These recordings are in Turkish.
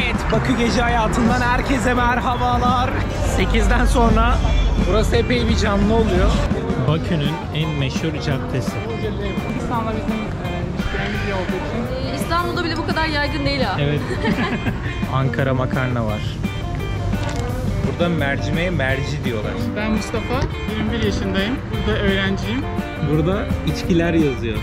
Evet, Bakü gece hayatından herkese merhabalar. 8'den sonra burası epey bir canlı oluyor. Bakü'nün en meşhur caddesi. İstanbul'da bizim ilişkilerimiz iyi olduğu için. İstanbul'da bile bu kadar yaygın değil ha. Evet. Ankara makarna var. Burada mercimeğe merci diyorlar. Ben Mustafa, 21 yaşındayım. Burada öğrenciyim. Burada içkiler yazıyor.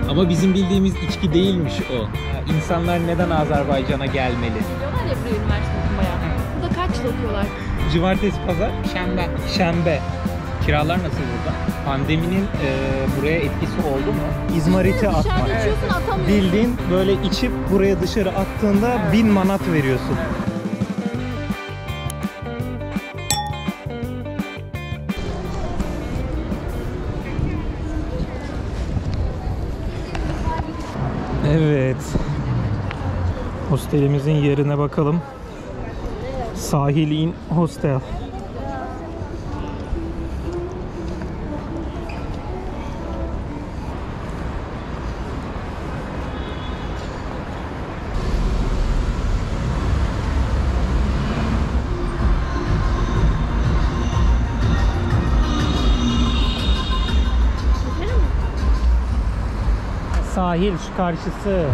Ama bizim bildiğimiz içki değilmiş o. İnsanlar neden Azerbaycan'a gelmeli? Biliyorlar ya buraya üniversite okumaya. Burada kaç yıl okuyorlar? Cumartesi, pazar, Şembe. şembe. Kiralar nasıl burada? Pandeminin buraya etkisi oldu mu? İzmariti atma. Dışarıda içiyorsun, atamıyorsun. Bildiğin böyle içip buraya dışarı attığında 1000 manat veriyorsun. Evet. Hostelimizin yerine bakalım. Sahil Inn Hostel. Sahil şu karşısı.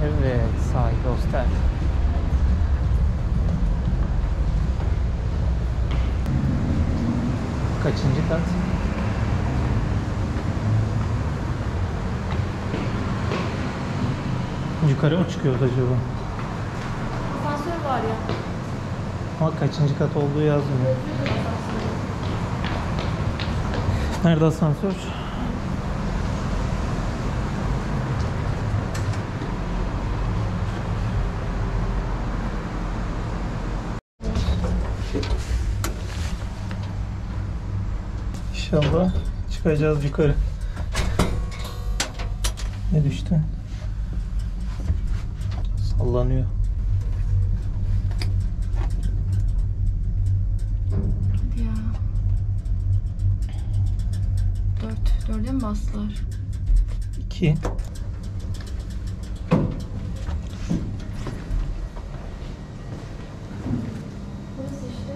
Evet, sahil hostel. Kaçıncı kat? Yukarı mı çıkıyoruz acaba? Asansör var ya. Ama kaçıncı kat olduğu yazmıyor. Nerede asansör? İnşallah çıkacağız yukarı. Ne düştü? Sallanıyor. Hadi ya. 4'e mi bastılar? 2. Burası işte.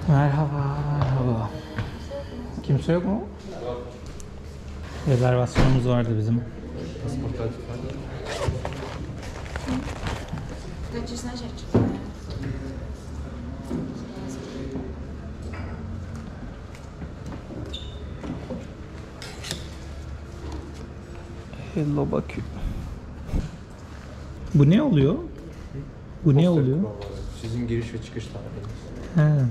Merhaba. Merhaba. Kimse yok mu? Rezervasyonumuz vardı bizim. Hello Bakü. Bu ne oluyor? Bu ne oluyor? Sizin giriş ve çıkış tarihiniz. He.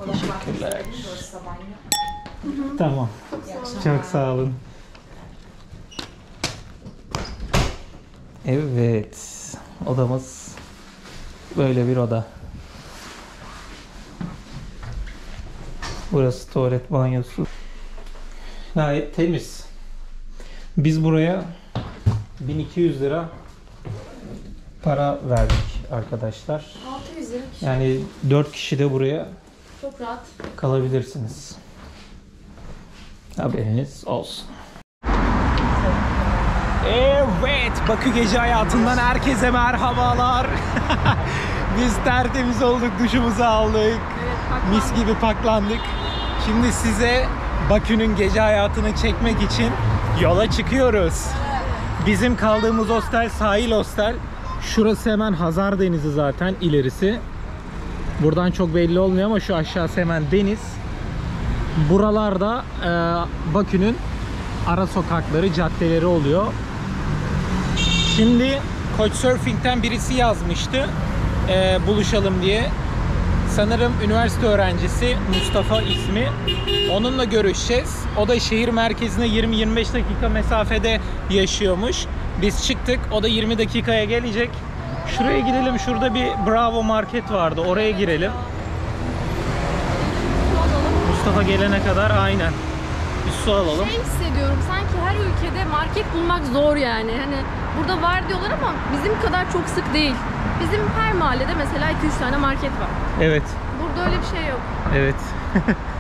Teşekkürler. Tamam. Çok sağ olun. Evet. Odamız böyle bir oda. Burası tuvalet banyosu. Gayet temiz. Biz buraya 1200 lira para verdik arkadaşlar. 600 lira kişi. Yani 4 kişi de buraya Çok rahat. kalabilirsiniz. Haberiniz olsun. Evet, Bakü gece hayatından herkese merhabalar. Biz tertemiz olduk, duşumuzu aldık. Evet, Mis gibi paklandık. Şimdi size Bakü'nün gece hayatını çekmek için yola çıkıyoruz. Bizim kaldığımız hostel sahil hostel. Şurası hemen Hazar Denizi zaten ilerisi. Buradan çok belli olmuyor ama şu aşağısı hemen deniz. Buralarda Bakü'nün ara sokakları, caddeleri oluyor. Şimdi Couchsurfing'ten birisi yazmıştı buluşalım diye. Sanırım üniversite öğrencisi Mustafa ismi. Onunla görüşeceğiz. O da şehir merkezine 20-25 dakika mesafede yaşıyormuş. Biz çıktık. O da 20 dakikaya gelecek. Şuraya gidelim. Şurada bir Bravo Market vardı. Oraya girelim. Mustafa gelene kadar aynen. Bir su alalım. Şey hissediyorum, sanki her ülkede market bulmak zor yani. Hani burada var diyorlar ama bizim kadar çok sık değil. Bizim her mahallede mesela 2-3 tane market var. Evet. Burada öyle bir şey yok. Evet.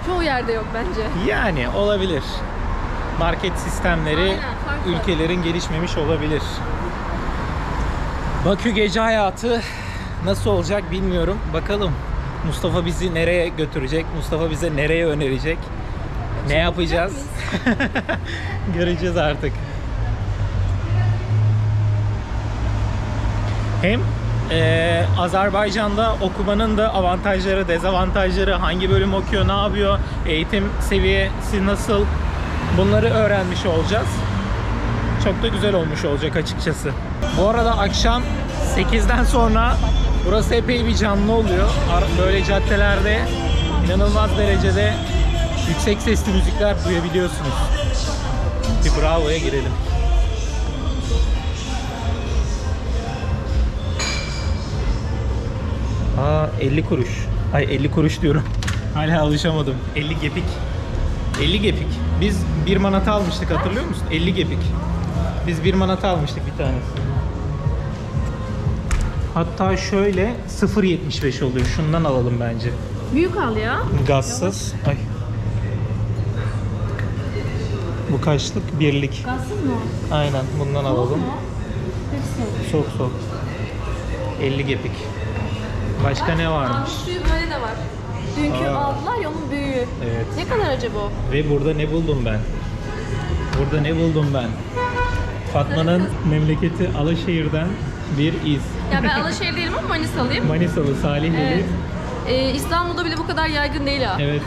Çoğu yerde yok bence. Yani olabilir. Market sistemleri Aynen, farklı. ülkelerin gelişmemiş olabilir. Bakü gece hayatı nasıl olacak bilmiyorum. Bakalım Mustafa bizi nereye götürecek? Mustafa bize nereye önerecek? Ne yapacağız? Göreceğiz artık. Hem Azerbaycan'da okumanın da avantajları, dezavantajları, hangi bölüm okuyor, ne yapıyor, eğitim seviyesi nasıl, bunları öğrenmiş olacağız. Çok da güzel olmuş olacak açıkçası. Bu arada akşam 8'den sonra burası epey bir canlı oluyor. Böyle caddelerde inanılmaz derecede yüksek sesli müzikler duyabiliyorsunuz. Bir Bravo'ya girelim. Aa, 50 kuruş. Ay 50 kuruş diyorum. Hala alışamadım. 50 gepik. 50 gepik. Biz 1 manata almıştık, hatırlıyor musun? 50 gepik. Biz 1 manata almıştık bir tanesi. Hatta şöyle 0.75 oluyor. Şundan alalım bence. Büyük al ya. Gazsız. Ay. Bu kaçlık? Birlik. Gazsız mı? Aynen bundan alalım. Hepsi. Soğuk soğuk. 50 gepik. Başka ne varmış? Abi suyu böyle de var. Dünkü aldılar ya, onun büyüğü. Evet. Ne kadar acaba o? Ve burada ne buldum ben? Burada ne buldum ben? Fatma'nın memleketi Alaşehir'den bir iz. Ya ben Alaşehir değilim ama Manisalıyım. Manisalı, Salihlili. Evet. İstanbul'da bile bu kadar yaygın değil ha. Evet.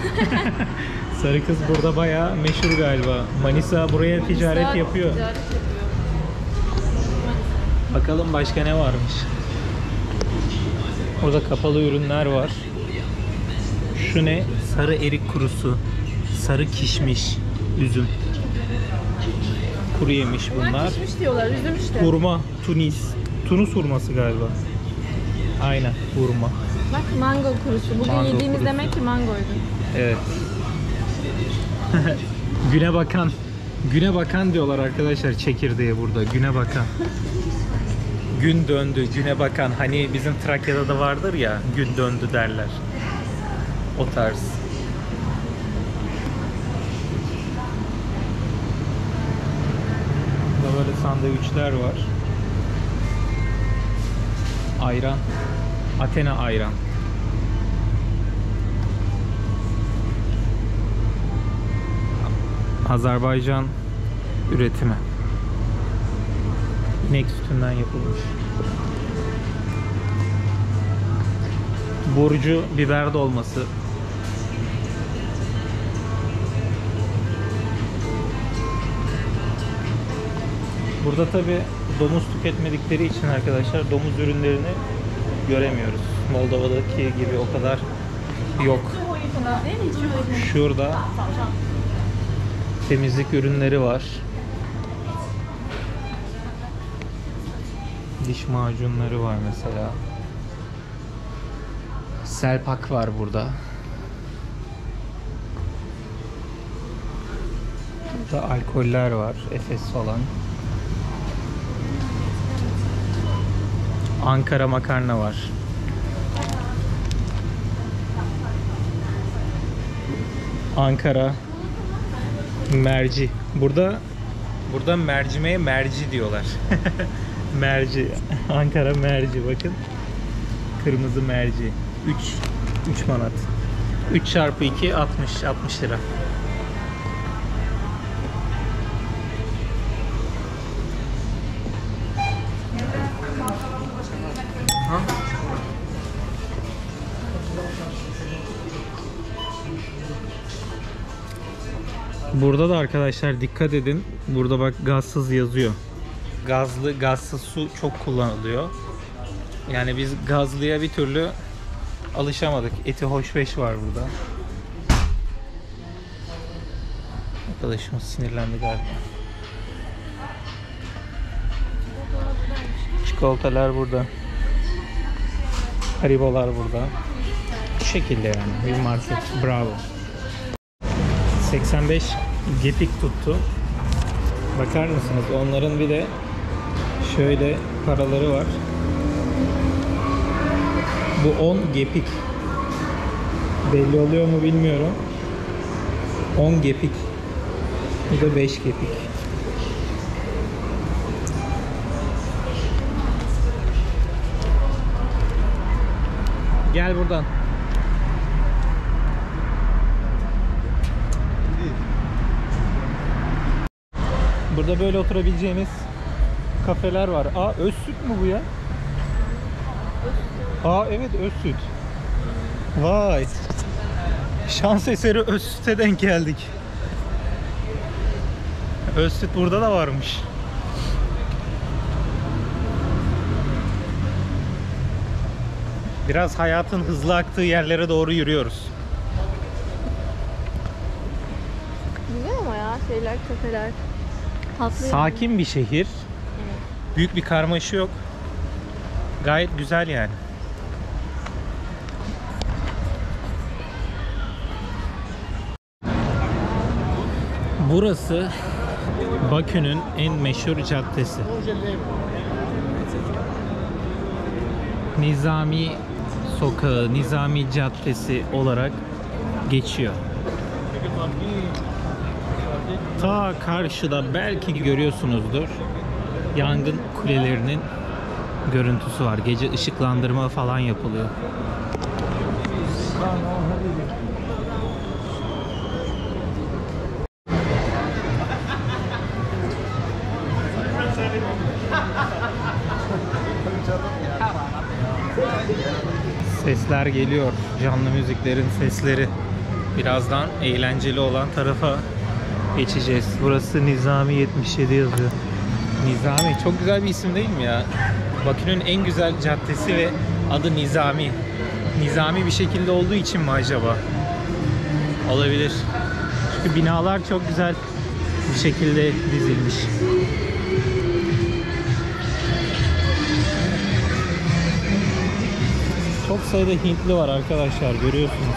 Sarı kız burada bayağı meşhur galiba. Manisa buraya ticaret yapıyor. Ticaret yapıyor. Bakalım başka ne varmış. Orada kapalı ürünler var. Şu ne? Sarı erik kurusu, sarı kişmiş, üzüm. Kuru yemiş bunlar. Pişmiş diyorlar, üzüm işte. Hurma, Tunis. Tunus hurması galiba. Aynen, hurma. Bak mango kurusu. Bugün Mango yediğimiz kurusu. demek ki mangoydu. Evet. Güne bakan. Güne bakan diyorlar arkadaşlar çekirdeğe burada. Güne bakan. Gün döndü, güne bakan. Hani bizim Trakya'da da vardır ya, gün döndü derler. O tarz. Burada böyle sandviçler var. Ayran. Athena ayran. Azerbaycan üretimi. İnek sütünden yapılmış. Burcu biber dolması. Burada tabi domuz tüketmedikleri için arkadaşlar domuz ürünlerini göremiyoruz. Moldova'daki gibi o kadar yok. Şurada temizlik ürünleri var. Diş macunları var mesela. Selpak var burada. Burada alkoller var. Efes falan. Ankara makarna var. Ankara merci. Burada mercimeğe merci diyorlar. Merci. Ankara merci, bakın. Kırmızı merci. 3 manat. 3 çarpı 2 60 lira. Burada da arkadaşlar dikkat edin. Burada bak gazsız yazıyor. Gazlı, gazsız su çok kullanılıyor. Yani biz gazlıya bir türlü alışamadık. Eti hoşbeş var burada. Arkadaşımız sinirlendi galiba. Çikolatalar burada. Haribolar burada. Bu şekilde yani bir market. Bravo. 85 gepik tuttu. Bakar mısınız? Onların bir de şöyle paraları var. Bu 10 gepik. Belli oluyor mu bilmiyorum. 10 gepik. Bu da 5 gepik. Gel buradan. Burada böyle oturabileceğiniz kafeler var. Aa, öz süt mü bu ya? Aa evet, öz süt. Vay. Şans eseri öz süte denk geldik. Öz süt burada da varmış. Biraz hayatın hızlı aktığı yerlere doğru yürüyoruz. Güzel ama ya şeyler, kafeler. Tatlı Sakin bir şehir. Büyük bir karmaşı yok. Gayet güzel yani. Burası Bakü'nün en meşhur caddesi. Nizami Sokağı, Nizami Caddesi olarak geçiyor. Ta karşıda belki görüyorsunuzdur, yangın kulelerinin görüntüsü var. Gece ışıklandırma falan yapılıyor. Sesler geliyor. Canlı müziklerin sesleri. Birazdan eğlenceli olan tarafa geçeceğiz. Burası Nizami 77 yazıyor. Nizami çok güzel bir isim değil mi ya? Bakü'nün en güzel caddesi ve adı Nizami. Nizami bir şekilde olduğu için mi acaba? Olabilir. Çünkü binalar çok güzel bir şekilde dizilmiş. Çok sayıda Hintli var arkadaşlar, görüyorsunuz.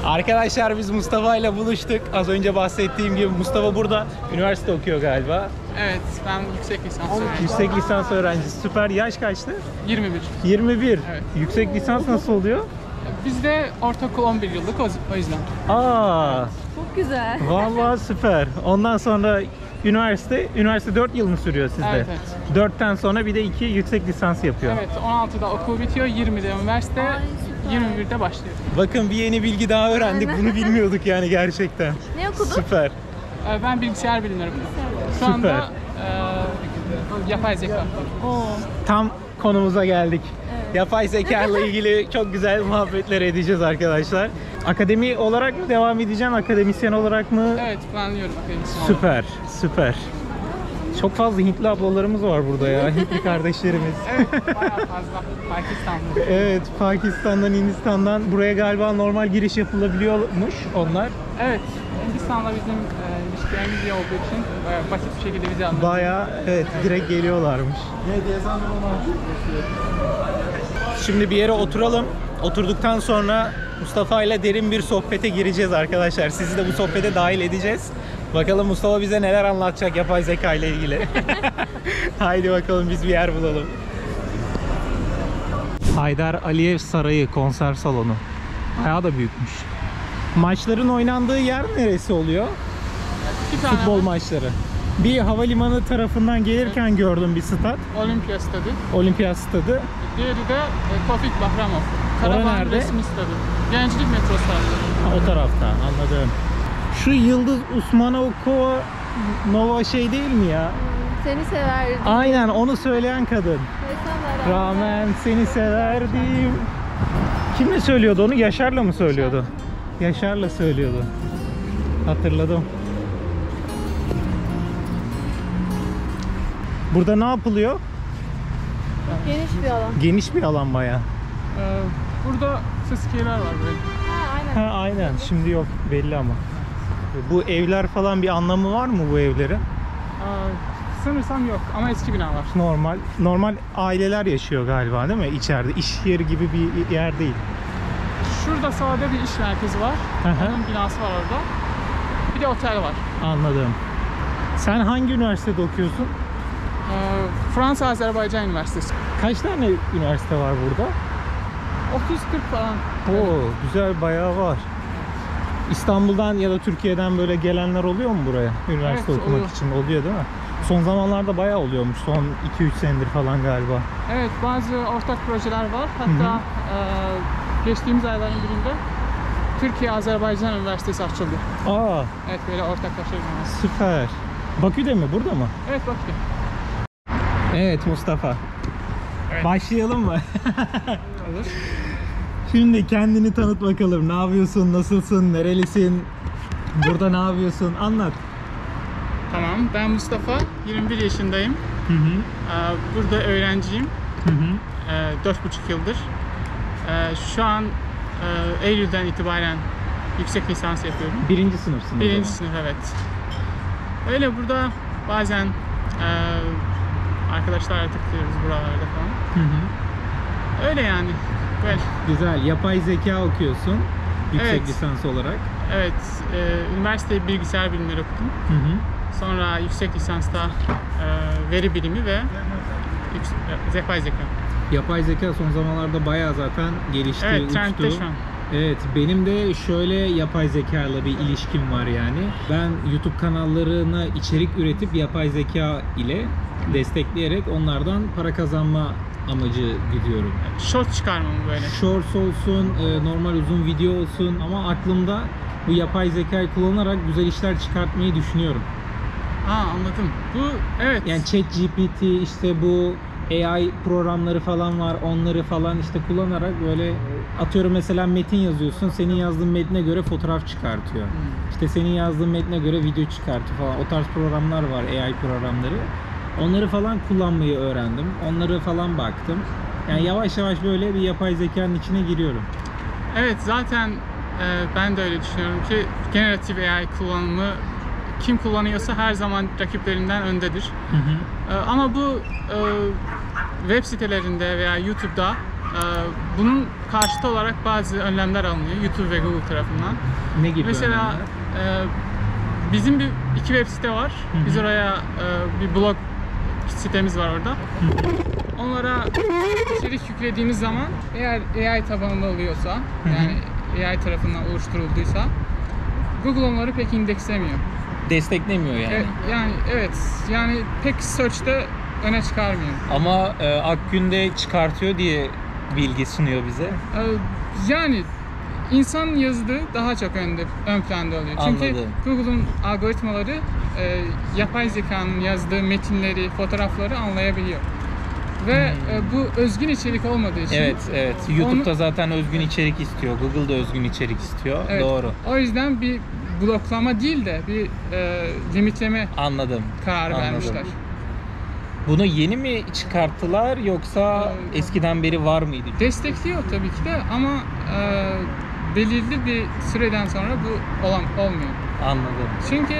Arkadaşlar biz Mustafa ile buluştuk. Az önce bahsettiğim gibi Mustafa burada üniversite okuyor galiba. Evet, ben yüksek lisans öğrencisiyim. Yüksek lisans öğrencisi. Süper. Yaş kaçtı? 21. 21. Evet. Yüksek lisans nasıl oluyor? Bizde ortaokul 11 yıllık, o yüzden. Aa, Çok güzel. vallahi süper. Ondan sonra üniversite 4 yıl mı sürüyor sizde? Evet, 4'ten sonra bir de 2 yüksek lisans yapıyor. Evet, 16'da okul bitiyor, 20'de üniversite, Ay, süper. 21'de başlıyor. Bakın bir yeni bilgi daha öğrendik. Aynen. Bunu bilmiyorduk yani gerçekten. Ne okudun? Süper. Ben bilgisayar bilimleri okuyorum. Şu Süper. anda yapay zeka. Oo. Tam konumuza geldik. Evet. Yapay zeka ile ilgili çok güzel muhabbetler edeceğiz arkadaşlar. Akademi olarak mı devam edeceksin, akademisyen olarak mı? Evet, planlıyorum akademisyen olarak. Süper, süper. Çok fazla Hintli ablalarımız var burada ya, Hintli kardeşlerimiz. Evet, bayağı fazla. Pakistan'da. Evet, Pakistan'dan, Hindistan'dan buraya galiba normal giriş yapılabiliyormuş onlar. Evet, Hindistan'la bizim ilişkilerimiz iyi olduğu için basit bir şekilde vize alıyoruz. Bayağı evet, direkt geliyorlarmış. Şimdi bir yere oturalım. Oturduktan sonra Mustafa ile derin bir sohbete gireceğiz arkadaşlar. Sizi de bu sohbete dahil edeceğiz. Bakalım Mustafa bize neler anlatacak yapay zeka ile ilgili. Haydi bakalım biz bir yer bulalım. Haydar Aliyev Sarayı konser salonu. Bayağı da büyükmüş. Maçların oynandığı yer neresi oluyor? İki tane Futbol var. maçları. Bir havalimanı tarafından gelirken gördüm bir stat. Olimpiya stadı. Olimpiyat stadı. Diğeri de Tofik Bahramov. Orası Karavan nerede? resmi stadı. Gençlik metrosu tarafı. Ha, o tarafta, anladım. Şu Yıldız Usmanova Nova şey değil mi ya? Seni severdim. Aynen, onu söyleyen kadın. Evet, rağmen seni severdim. Kimle söylüyordu onu? Yaşar'la mı söylüyordu? Yaşar'la söylüyordu. Hatırladım. Burada ne yapılıyor? Geniş bir alan. Geniş bir alan bayağı. Burada fıskiyeler var böyle. Ha, aynen. Ha aynen. Şimdi yok belli ama. Bu evler falan bir anlamı var mı bu evlerin? Sanırsam yok ama eski bina var. Normal aileler yaşıyor galiba değil mi? İçeride iş yeri gibi bir yer değil. Şurada sade bir iş merkezi var. Hı hı. Onun binası var orada. Bir de otel var. Anladım. Sen hangi üniversitede okuyorsun? Fransa Azerbaycan Üniversitesi. Kaç tane üniversite var burada? 30-40 falan. Oo, güzel bayağı var. İstanbul'dan ya da Türkiye'den böyle gelenler oluyor mu buraya? Üniversite Evet, okumak oluyor. için oluyor değil mi? Son zamanlarda bayağı oluyormuş. Son 2-3 senedir falan galiba. Evet, bazı ortak projeler var. Hatta geçtiğimiz ayların birinde Türkiye-Azerbaycan Üniversitesi açıldı. Aa, Evet, böyle ortaklaşıyoruz. süper. Bakü'de mi? Burada mı? Evet, bakın. Evet Mustafa. Evet. Başlayalım mı? Olur. Şimdi kendini tanıt bakalım. Ne yapıyorsun? Nasılsın? Nerelisin? Burada ne yapıyorsun? Anlat. Tamam, ben Mustafa. 21 yaşındayım. Hı hı. Burada öğrenciyim. Hı hı. 4,5 yıldır. Şu an Eylül'den itibaren yüksek lisans yapıyorum. Birinci sınıfsın. Birinci sınıf, evet. Öyle burada bazen arkadaşlarla takılıyoruz buralarda falan. Hı hı. Öyle yani. Böyle. Güzel. Yapay zeka okuyorsun. Yüksek Evet. lisans olarak. Evet. Üniversite bilgisayar bilimleri okudum. Hı hı. Sonra yüksek lisansta veri bilimi ve yapay zeka. Yapay zeka son zamanlarda bayağı zaten gelişti, Evet, trendte uçtu. şu an. Evet, benim de şöyle yapay zekayla bir ilişkim var yani. Ben YouTube kanallarına içerik üretip yapay zeka ile destekleyerek onlardan para kazanma amacı gidiyorum. Short çıkarmamı böyle. Shorts olsun, normal uzun video olsun ama aklımda bu yapay zekayı kullanarak güzel işler çıkartmayı düşünüyorum. Anladım. Bu evet. Yani ChatGPT, işte bu AI programları falan var. Onları falan işte kullanarak böyle atıyorum mesela metin yazıyorsun. Senin yazdığın metne göre fotoğraf çıkartıyor. İşte senin yazdığın metne göre video çıkartıyor falan. O tarz programlar var, AI programları. Onları falan kullanmayı öğrendim. Onları falan baktım. Yani yavaş yavaş böyle bir yapay zekanın içine giriyorum. Evet, zaten ben de öyle düşünüyorum ki generatif AI kullanımı kim kullanıyorsa her zaman rakiplerinden öndedir. Hı hı. Ama bu web sitelerinde veya YouTube'da bunun karşıtı olarak bazı önlemler alınıyor YouTube ve Google tarafından. Ne gibi? Mesela bizim iki web site var. Hı hı. Biz oraya bir blog sitemiz var orada. Onlara içerik yüklediğimiz zaman eğer AI tabanlı oluyorsa, hı. yani AI tarafından oluşturulduysa Google onları pek indekslemiyor. Desteklemiyor yani. Yani evet, yani pek search'te öne çıkarmıyor. Ama Akgün'de çıkartıyor diye bilgi sunuyor bize. Yani insan yazdığı daha çok ön planda oluyor. Çünkü Anladım. Google'un algoritmaları yapay zekanın yazdığı metinleri, fotoğrafları anlayabiliyor. Ve bu özgün içerik olmadığı için. Evet. YouTube'da zaten özgün içerik istiyor. Google'da özgün içerik istiyor. Evet, Doğru. o yüzden bir bloklama değil de bir limitleme Anladım. kararı vermişler. Bunu yeni mi çıkarttılar yoksa eskiden beri var mıydı? Destekliyor tabii ki de ama belirli bir süreden sonra bu olmuyor. Anladım. Çünkü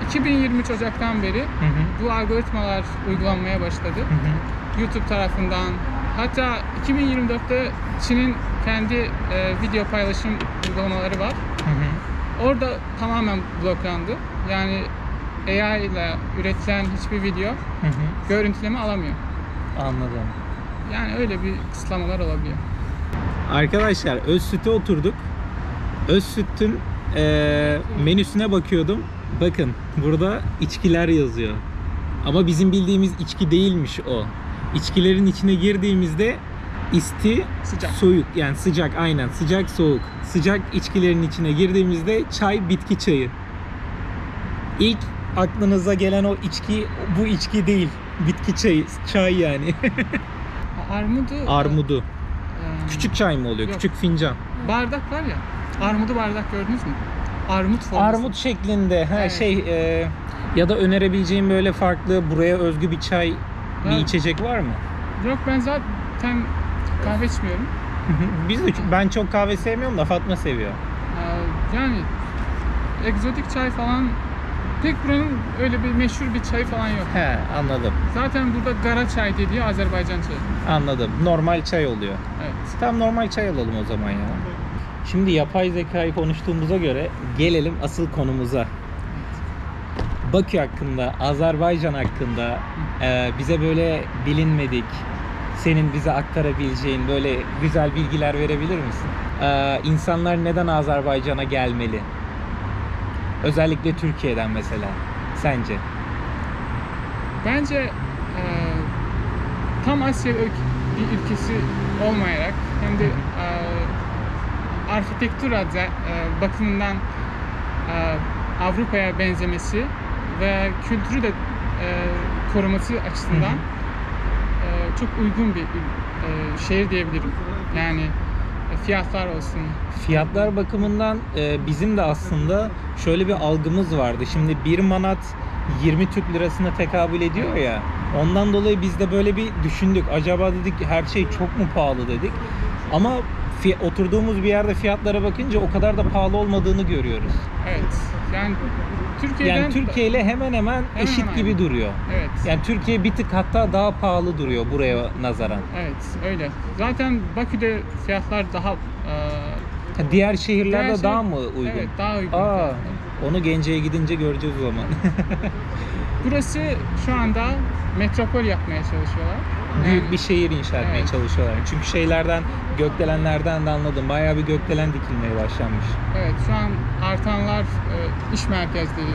2023 Ocak'tan beri Hı hı. bu algoritmalar uygulanmaya başladı. Hı hı. YouTube tarafından. Hatta 2024'te Çin'in kendi video paylaşım uygulamaları var. Hı hı. Orada tamamen bloklandı. Yani AI ile üretilen hiçbir video Hı hı. görüntüleme alamıyor. Anladım. Yani öyle bir kısıtlamalar olabiliyor. Arkadaşlar Özsüt'e oturduk. Özsüt'ün menüsüne bakıyordum. Bakın burada içkiler yazıyor. Ama bizim bildiğimiz içki değilmiş o. İçkilerin içine girdiğimizde Sıcak. soğuk, yani sıcak, aynen sıcak soğuk. Sıcak içkilerin içine girdiğimizde çay, bitki çayı. İlk aklınıza gelen o içki bu içki değil. Bitki çayı, çay yani. Armudu. Armudu. e, Küçük çay mı oluyor? Yok. Küçük fincan. bardak var ya. Armudu bardak gördünüz mü? Armut forması. Armut şeklinde. Ha Evet. ya da önerebileceğim böyle farklı buraya özgü bir çay, bir Evet. içecek var mı? Yok, ben zaten kahve içmiyorum. Ben çok kahve sevmiyorum da Fatma seviyor. Yani egzotik çay falan pek buranın öyle bir meşhur bir çayı falan yok. He, anladım. Zaten burada gara çay dediği Azerbaycan çayı. Anladım. Normal çay oluyor. Evet. Tam normal çay alalım o zaman ya. Şimdi yapay zekayı konuştuğumuza göre gelelim asıl konumuza. Bakü hakkında, Azerbaycan hakkında bize böyle bilinmedik, senin bize aktarabileceğin böyle güzel bilgiler verebilir misin? İnsanlar neden Azerbaycan'a gelmeli? Özellikle Türkiye'den mesela. Sence? Bence tam Asya bir ülkesi olmayarak hem de arkitektur bakımından Avrupa'ya benzemesi ve kültürü de koruması açısından çok uygun bir şehir diyebilirim. Yani fiyatlar olsun. Fiyatlar bakımından bizim de aslında şöyle bir algımız vardı. Şimdi 1 manat 20 Türk lirasına tekabül ediyor ya. Ondan dolayı biz de böyle bir düşündük. Acaba dedik her şey çok mu pahalı dedik. Ama oturduğumuz bir yerde fiyatlara bakınca o kadar da pahalı olmadığını görüyoruz. Evet. Yani Türkiye'den Yani Türkiye ile hemen hemen eşit hemen gibi duruyor. Evet. Yani Türkiye bir tık hatta daha pahalı duruyor buraya nazaran. Evet, öyle. Zaten Bakü'de fiyatlar daha Diğer şehirlerde diğer daha şey- mı uygun? Evet, daha uygun. Aa, fiyatlar. onu Gence'ye gidince göreceğiz o zaman. Burası şu anda metropol yapmaya çalışıyorlar. Büyük Yani- bir şehir inşa etmeye Evet. çalışıyorlar. Çünkü gökdelenlerden de anladım. Bayağı bir gökdelen dikilmeye başlanmış. Evet, şu an artanlar iş merkezleri,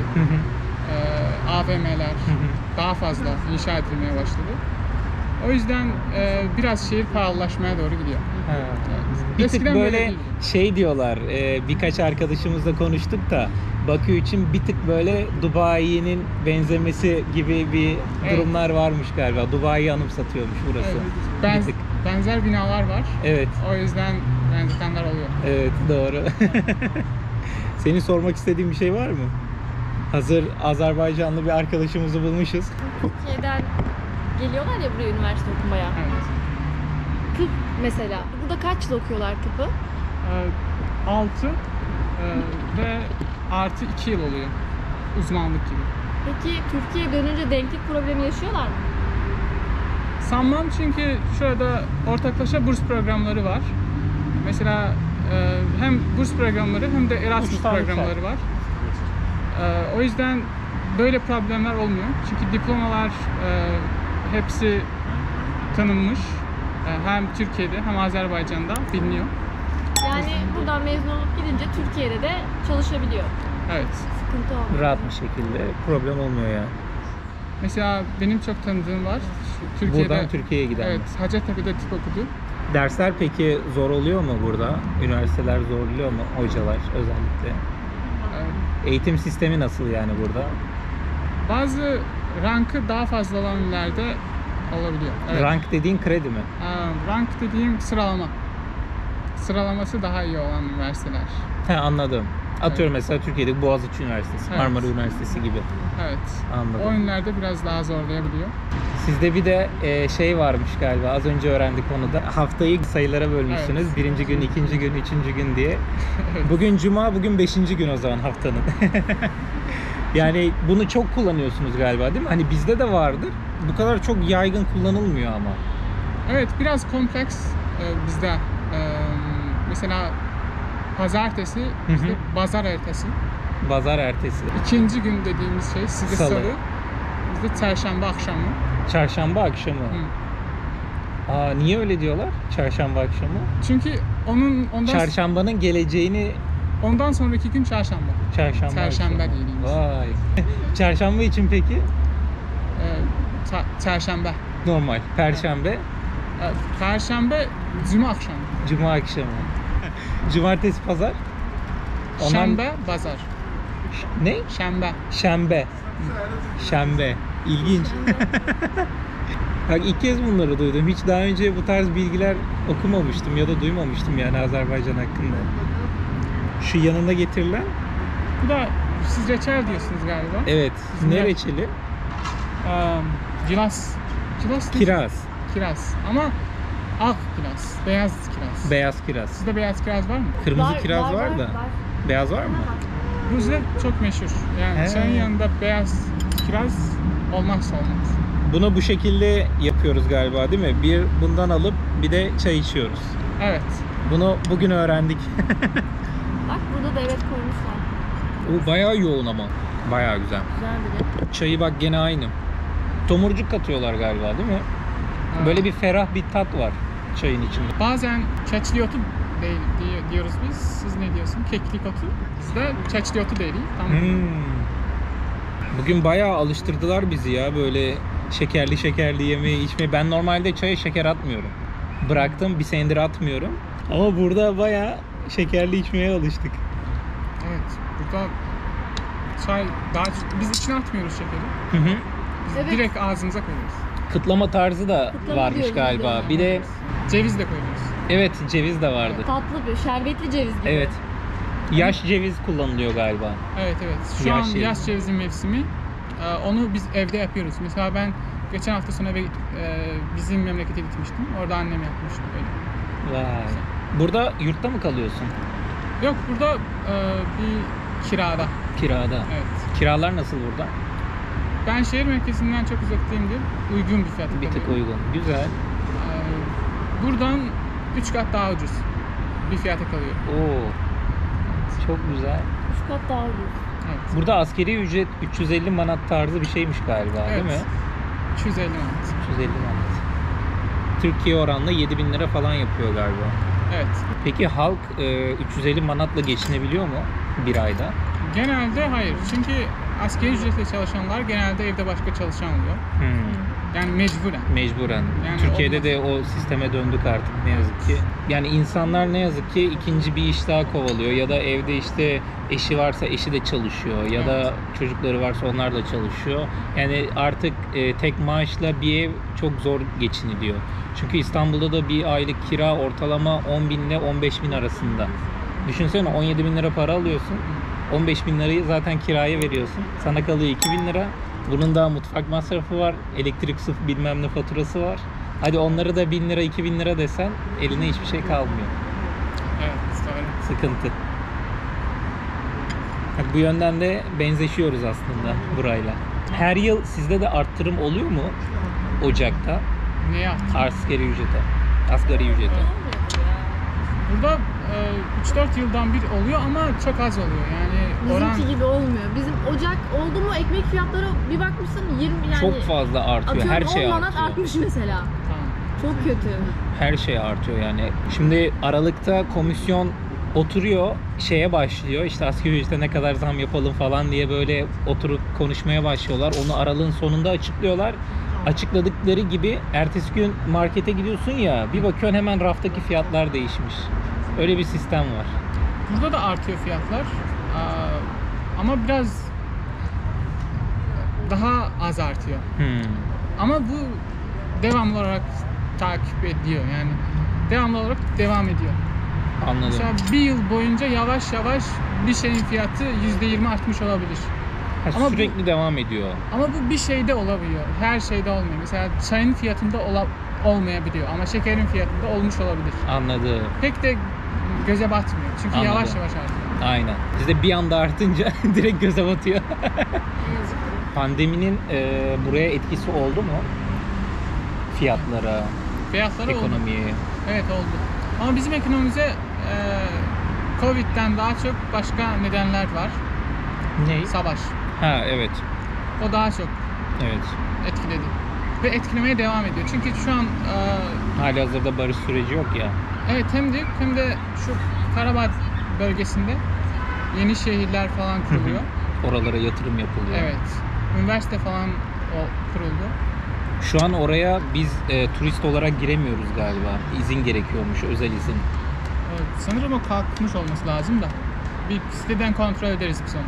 AVM'ler daha fazla inşa edilmeye başladı. O yüzden biraz şehir pahalılaşmaya doğru gidiyor. Ha. Evet. Bir tık Eskiden böyle böyle değildi. şey diyorlar, birkaç arkadaşımızla konuştuk da Bakü için bir tık böyle Dubai'nin benzemesi gibi bir Evet. durumlar varmış galiba. Dubai'yi anımsatıyormuş burası. Evet, Bir tık. benzer binalar var. Evet, O yüzden benzetenler oluyor. evet doğru. Senin sormak istediğin bir şey var mı? Hazır Azerbaycanlı bir arkadaşımızı bulmuşuz. Türkiye'den geliyorlar ya buraya üniversite okumaya. Evet. Tıp mesela. Burada kaç yıl okuyorlar tıpı? 6 ve artı 2 yıl oluyor. Uzmanlık gibi. Peki Türkiye'ye dönünce denklik problemi yaşıyorlar mı? Sanmam, çünkü şurada ortaklaşa burs programları var. Mesela hem burs programları hem de Erasmus Uçtan programları var. O yüzden böyle problemler olmuyor. Çünkü diplomalar hepsi tanınmış. Hem Türkiye'de hem Azerbaycan'da biliniyor. Yani buradan mezun olup gidince Türkiye'de de çalışabiliyor. Evet. Sıkıntı olmuyor. Rahat bir şekilde problem olmuyor yani. Mesela benim çok tanıdığım var. Türkiye'de, Buradan Türkiye'ye gidenler. evet, Hacettepe'de tıp okudu. Dersler peki zor oluyor mu burada? Üniversiteler zorluyor mu hocalar özellikle? Eğitim sistemi nasıl yani burada? Bazı rankı daha fazla olan ünlerde olabiliyor. Evet. Rank dediğin kredi mi? Rank dediğim sıralama. Sıralaması daha iyi olan üniversiteler. He, anladım. Atıyorum mesela Türkiye'deki Boğaziçi Üniversitesi, Evet. Marmara Üniversitesi gibi. Evet. Anladım. O ünlerde biraz daha zorlayabiliyor. Sizde bir de şey varmış galiba, az önce öğrendik onu da. Haftayı sayılara bölmüşsünüz. Evet. Birinci gün, ikinci gün, üçüncü gün diye. Bugün Cuma, bugün 5. gün o zaman haftanın. Yani bunu çok kullanıyorsunuz galiba değil mi? Hani bizde de vardır. Bu kadar çok yaygın kullanılmıyor ama. Evet, biraz kompleks bizde. Mesela pazartesi, bizde pazar ertesi. Pazar ertesi. İkinci gün dediğimiz şey sizde Salı. salı. Bizde çarşamba akşamı. Çarşamba akşamı. Aa, niye öyle diyorlar? Çarşamba akşamı. Çünkü ondan Çarşambanın geleceğini sonraki gün çarşamba. çarşamba Çarşamba akşamı. dediğimiz. Vay. Çarşamba için peki? Çarşamba. Normal. Perşembe, Perşembe, cuma akşamı. cuma akşamı. Cumartesi, pazar. Ondan- Şembe, pazar. Ne? Şembe. Şembe. Şembe. İlginç. Bak ilk kez bunları duydum. Hiç daha önce bu tarz bilgiler okumamıştım ya da duymamıştım yani Azerbaycan hakkında. Şu yanında getirilen? Bu da siz reçel diyorsunuz galiba. Evet. Sizin Ne de- reçeli? Cilas. Cilas değil. Kiraz. Kiraz. Ama ak kiraz. Beyaz kiraz. Beyaz kiraz. Sizde beyaz kiraz var mı? Kırmızı kiraz var da. Beyaz var mı? Rusya çok meşhur. Yani He. çayın yanında beyaz kiraz olmazsa olmaz. Bunu bu şekilde yapıyoruz galiba değil mi? Bir bundan alıp bir de çay içiyoruz. Evet. Bunu bugün öğrendik. Bak burada da evet koymuşlar. O bayağı yoğun ama. Bayağı güzel. Güzel bir de. Çayı bak gene aynı. Tomurcuk katıyorlar galiba değil mi? Ha. Böyle bir ferah bir tat var çayın içinde. Bazen çeçli otu değil diyoruz biz. Siz ne diyorsun? Keklik otu. Bizde çeçli otu değil. Tamam. Bugün bayağı alıştırdılar bizi ya böyle şekerli yemeği içmeyi. Ben normalde çaya şeker atmıyorum. Bıraktım, bir senedir atmıyorum. Ama burada bayağı şekerli içmeye alıştık. Evet. Burada çay daha biz içine atmıyoruz şekeri. Hı hı. Biz Evet. direkt ağzımıza koyuyoruz. Kıtlama tarzı da Kıtlama varmış diyoruz galiba. biz de Bir de Ceviz de koyuyoruz. evet ceviz de vardı. Tatlı bir, şerbetli ceviz gibi. Evet. Yaş ceviz kullanılıyor galiba. Evet. Şu Yaş an cevizi. yaş cevizin mevsimi. Onu biz evde yapıyoruz. Mesela ben geçen hafta sonu bizim memlekete gitmiştim. Orada annem yapmıştı böyle. Vay. Burada yurtta mı kalıyorsun? Yok burada bir kirada. Kirada. Evet. Kiralar nasıl burada? Ben şehir merkezinden çok uzaktayım diye uygun bir fiyata Bir tık kalıyorum. uygun. Güzel. Buradan 3 kat daha ucuz bir fiyata kalıyor. Oo. Çok güzel. 3 kat daha ucuz. Evet. Burada askeri ücret 350 manat tarzı bir şeymiş galiba değil mi? Evet. 250 manat. 350 manat. Türkiye oranla 7.000 lira falan yapıyor galiba. Evet. Peki halk 350 manatla geçinebiliyor mu bir ayda? Genelde hayır. Çünkü asgari ücretle çalışanlar genelde evde başka çalışan oluyor. Yani mecburen. Mecburen. Yani Türkiye'de olmaz. de o sisteme döndük artık ne yazık ki. Yani insanlar ne yazık ki ikinci bir iş daha kovalıyor ya da evde işte eşi varsa eşi de çalışıyor ya da çocukları varsa onlar da çalışıyor. Yani artık tek maaşla bir ev çok zor geçiniliyor. Çünkü İstanbul'da da bir aylık kira ortalama 10.000 ile 15.000 arasında. Düşünsene 17.000 lira para alıyorsun. 15.000 lirayı zaten kiraya veriyorsun. Sana kalıyor 2.000 lira. Bunun da mutfak masrafı var. Elektrik, su bilmem ne faturası var. Hadi onları da 1.000 lira 2.000 lira desen eline hiçbir şey kalmıyor. Evet, doğru. Sıkıntı. Bak, bu yönden de benzeşiyoruz aslında burayla. Her yıl sizde de arttırım oluyor mu Ocak'ta? Ne yaptın? Asgari ücrete. Asgari ücrete. Burada 3-4 yıldan bir oluyor ama çok az oluyor. Yani oran Bizimki gibi olmuyor. Bizim Ocak oldu mu ekmek fiyatları bir bakmışsın 20 yani. Çok fazla artıyor. Atıyorum Her şey 10 manat artıyor. artmış mesela. tamam. Çok kötü. Her şey artıyor yani. Şimdi Aralık'ta komisyon oturuyor, şeye başlıyor. İşte asgari ücrete ne kadar zam yapalım falan diye böyle oturup konuşmaya başlıyorlar. Onu Aralık'ın sonunda açıklıyorlar. Açıkladıkları gibi ertesi gün markete gidiyorsun ya, bir bakıyorsun hemen raftaki fiyatlar değişmiş. Öyle bir sistem var. Burada da artıyor fiyatlar. Ama biraz daha az artıyor. Ama bu devamlı olarak takip ediyor. Yani devamlı olarak devam ediyor. Anladım. Mesela bir yıl boyunca yavaş yavaş bir şeyin fiyatı %20 artmış olabilir. ama sürekli devam ediyor. Ama bu bir şeyde olabiliyor. Her şeyde olmuyor. Mesela çayın fiyatında olmayabiliyor ama şekerin fiyatında olmuş olabilir. Anladım. Pek de göze batmıyor. Çünkü Anladım. yavaş yavaş artıyor. Aynen. Bizde bir anda artınca direkt göze batıyor. Pandeminin buraya etkisi oldu mu? Fiyatlara, Fiyatları oldu. ekonomiye. Evet oldu. Ama bizim ekonomimize Covid'den daha çok başka nedenler var. Ne? Savaş. Ha evet. O daha çok Evet. etkiledi. Ve etkilemeye devam ediyor. Çünkü şu an Halihazırda barış süreci yok ya. evet hem de şu Karabağ bölgesinde yeni şehirler falan kuruluyor. Oralara yatırım yapılıyor. Evet. Üniversite falan kuruldu. Şu an oraya biz turist olarak giremiyoruz galiba. İzin gerekiyormuş, özel izin. Evet, sanırım o kalkmış olması lazım da. Bir siteden kontrol ederiz biz onu.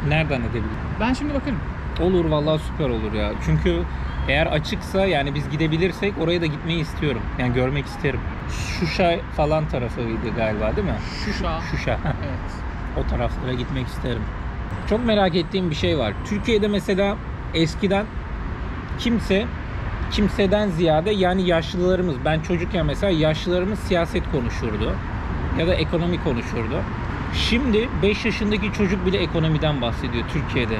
nereden edebilirim? Ben şimdi bakarım. Olur vallahi, süper olur ya. Çünkü eğer açıksa, yani biz gidebilirsek oraya da gitmeyi istiyorum. Yani görmek isterim. Şuşa falan tarafıydı galiba, değil mi? Şuşa. Şuşa. heh. Evet. O taraflara gitmek isterim. Çok merak ettiğim bir şey var. Türkiye'de mesela eskiden kimseden ziyade, yani yaşlılarımız, ben çocukken mesela yaşlılarımız siyaset konuşurdu ya da ekonomi konuşurdu. Şimdi 5 yaşındaki çocuk bile ekonomiden bahsediyor Türkiye'de.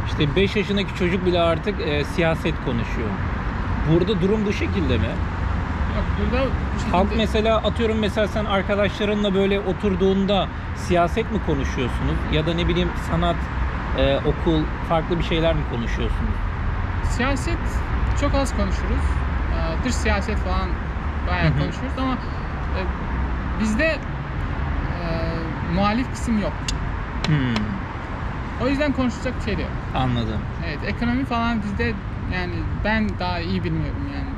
İşte 5 yaşındaki çocuk bile artık siyaset konuşuyor. Burada durum bu şekilde mi? Yok, burada bu şekilde- Halk mesela, atıyorum mesela sen arkadaşlarınla böyle oturduğunda siyaset mi konuşuyorsunuz? Ya da ne bileyim sanat, okul, farklı bir şeyler mi konuşuyorsunuz? Siyaset çok az konuşuruz. Dış siyaset falan bayağı konuşuyoruz ama bizde muhalif kısım yok. O yüzden konuşacak bir şey de yok. Anladım. Evet, ekonomi falan bizde yani ben daha iyi bilmiyorum yani.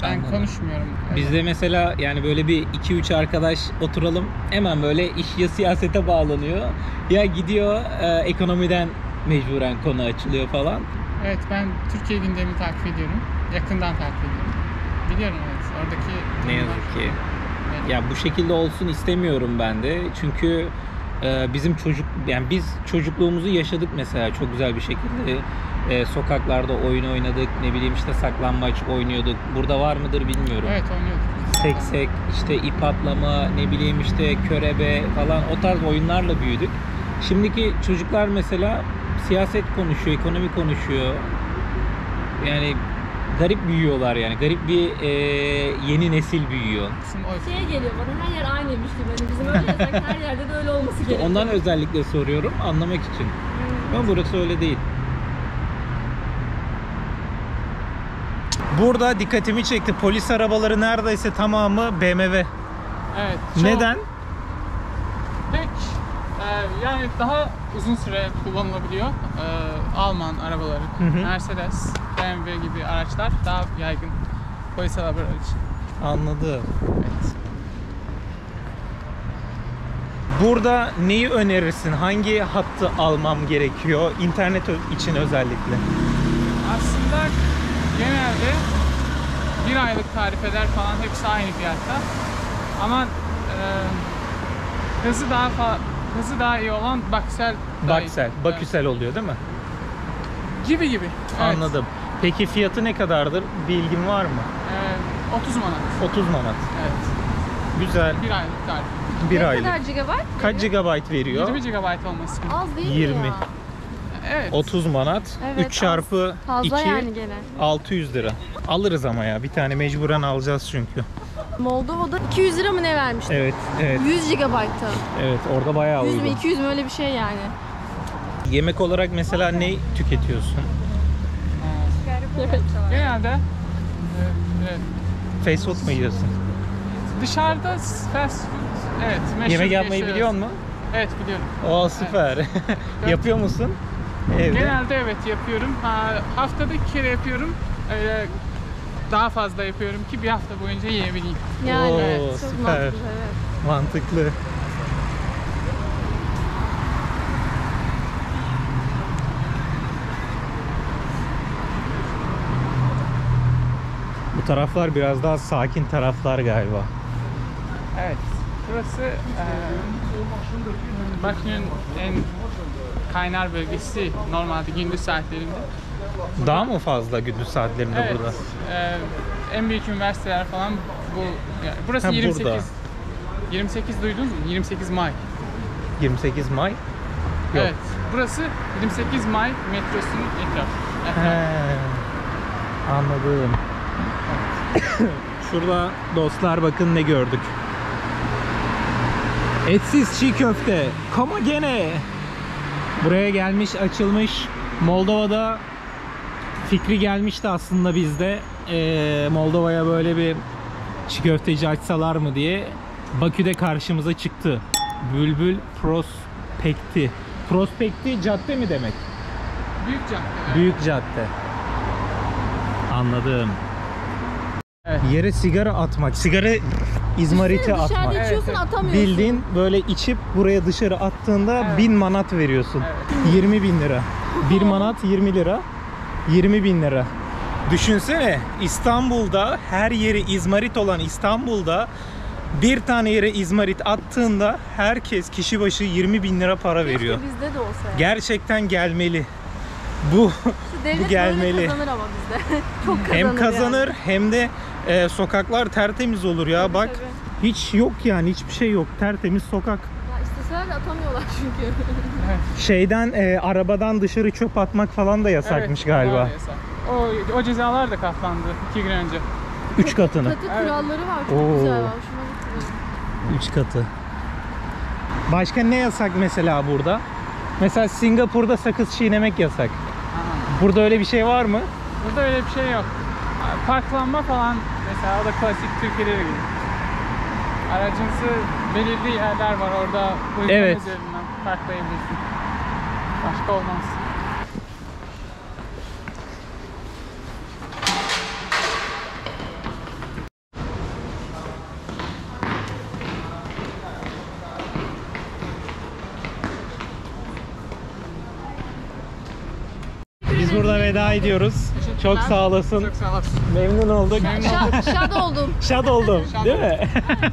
Ben Anladım. konuşmuyorum. Bizde mesela yani böyle bir 2-3 arkadaş oturalım, hemen böyle iş ya siyasete bağlanıyor ya gidiyor ekonomiden mecburen konu açılıyor falan. Evet, ben Türkiye gündemini takip ediyorum. Yakından takip ediyorum. Biliyorum, evet. Oradaki Ne yazık ki. Evet. Ya bu şekilde olsun istemiyorum ben de. Çünkü biz çocukluğumuzu yaşadık mesela çok güzel bir şekilde. Sokaklarda oyun oynadık, ne bileyim işte saklambaç oynuyorduk. Burada var mıdır bilmiyorum. Evet, oynuyorduk. Seksek, işte ip atlama, ne bileyim işte körebe falan, o tarz oyunlarla büyüdük. Şimdiki çocuklar mesela siyaset konuşuyor, ekonomi konuşuyor. Yani garip büyüyorlar yani. Garip bir yeni nesil büyüyor. Kısım o. Şeye geliyor bana, her yer aynıymış gibi. Hani bizim öyle yasak, her yerde de öyle olması gerekiyor. Ondan özellikle soruyorum, anlamak için. Ama burası öyle değil. Burada dikkatimi çekti. Polis arabaları neredeyse tamamı BMW. Evet. Neden? Pek yani daha uzun süre kullanılabiliyor. Alman arabaları, Mercedes, BMW gibi araçlar daha yaygın polis arabaları için. Anladım. Evet. Burada neyi önerirsin? Hangi hattı almam gerekiyor? İnternet için özellikle. Aslında genelde bir aylık tarifeler falan hepsi aynı fiyatta. Ama hızı daha iyi olan Baxel daha iyi. Baksel, Baküsel oluyor değil mi? Gibi. Evet. Anladım. Peki fiyatı ne kadardır? Bilgin var mı? 30 manat. 30 manat. Evet. Güzel. Bir aylık tarif. Bir Ne aylık. kadar gigabayt? Kaç GB veriyor? 20 GB olması gibi. Az değil 20. mi ya? Evet. 30 manat. Evet, 3 çarpı Fazla 2 yani gene. 600 lira. Alırız ama ya. Bir tane mecburen alacağız çünkü. Moldova'da 200 lira mı ne vermişti? Evet, evet. 100 GB'ta. Evet, orada bayağı 100 mü uygun. 200 mü öyle bir şey yani. Yemek olarak mesela ne tüketiyorsun? Evet. Genelde evet. Fast food mu yiyorsun? Dışarıda fast food, evet, meşhur Yemek yapmayı yaşıyoruz. biliyor musun? Evet, biliyorum. Oo, süper. Yapıyor musun? Evde. Genelde evet yapıyorum. Haftada 2 kere yapıyorum. Daha fazla yapıyorum ki bir hafta boyunca yiyebileyim. Yani Oo, evet, çok süper. mantıklı evet. Mantıklı. Bu taraflar biraz daha sakin taraflar galiba. Evet. Burası Bakü'nün en kaynar bölgesi normalde gündüz saatlerinde. Daha mı fazla gündüz saatlerinde Evet. burada? En büyük üniversiteler falan bu. Yani burası Ha, 28. burada. 28 duydunuz mu? 28 May. 28 May. Yok. Evet. Burası 28 May metrosunun etrafı. He, anladım. Şurada dostlar bakın ne gördük. Etsiz çiğ köfte. Kama gene. Buraya gelmiş, açılmış. Moldova'da fikri gelmişti aslında bizde. Moldova'ya böyle bir çiğ köfteci açsalar mı diye. Bakü'de karşımıza çıktı. Bülbül Prospekti. Prospekti cadde mi demek? Büyük cadde. Evet. Büyük cadde. Anladım. Evet. Yere sigara atmak. Sigara izmariti Dışarı atmak. içiyorsun, Evet. atamıyorsun. Bildiğin böyle içip buraya dışarı attığında Evet. 1000 manat veriyorsun. Evet. 20 bin lira. 1 manat 20 lira. 20 bin lira. Düşünsene, İstanbul'da her yeri izmarit olan İstanbul'da bir tane yere izmarit attığında herkes kişi başı 20 bin lira para veriyor. Keşke bizde de olsa yani. Gerçekten gelmeli. Bu Devlet gelmeli. böyle kazanır ama bizde. Çok kazanır hem kazanır yani. hem de sokaklar tertemiz olur ya. Tabii, Bak tabii. hiç yok yani, hiçbir şey yok. Tertemiz sokak. Ya isteseler de atamıyorlar çünkü. Şeyden arabadan dışarı çöp atmak falan da yasakmış Evet, galiba. onlar da yasak. O cezalar da katlandı 2 gün önce. 3 katını. Katı Evet. kuralları var. Çok Oo. güzel var. Hoşuma gitti benim. 3 katı. Başka ne yasak mesela burada? Mesela Singapur'da sakız çiğnemek yasak. Aha. Burada öyle bir şey var mı? Burada öyle bir şey yok. Parklanma falan mesela o da klasik Türkiye'de gibi. Aracınızı belirli yerler var orada uygulama Evet. üzerinden parklayabilirsin. Başka olmaz. Biz burada veda ediyoruz. Çok sağ olasın. Çok sağ olasın. Memnun olduk. Şad oldum. Şad oldum. Değil mi?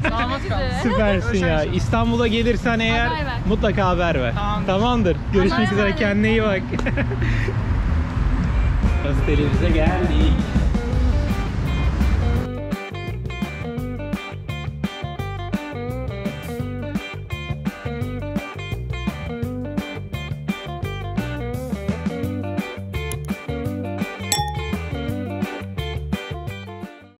Selamet kalın. Süpersin ya. İstanbul'a gelirsen eğer Haber ver. mutlaka haber ver. Tamamdır. Tamamdır. Görüşmek Allah'a üzere. emanet. Kendine iyi bak. Gazetelimize geldik.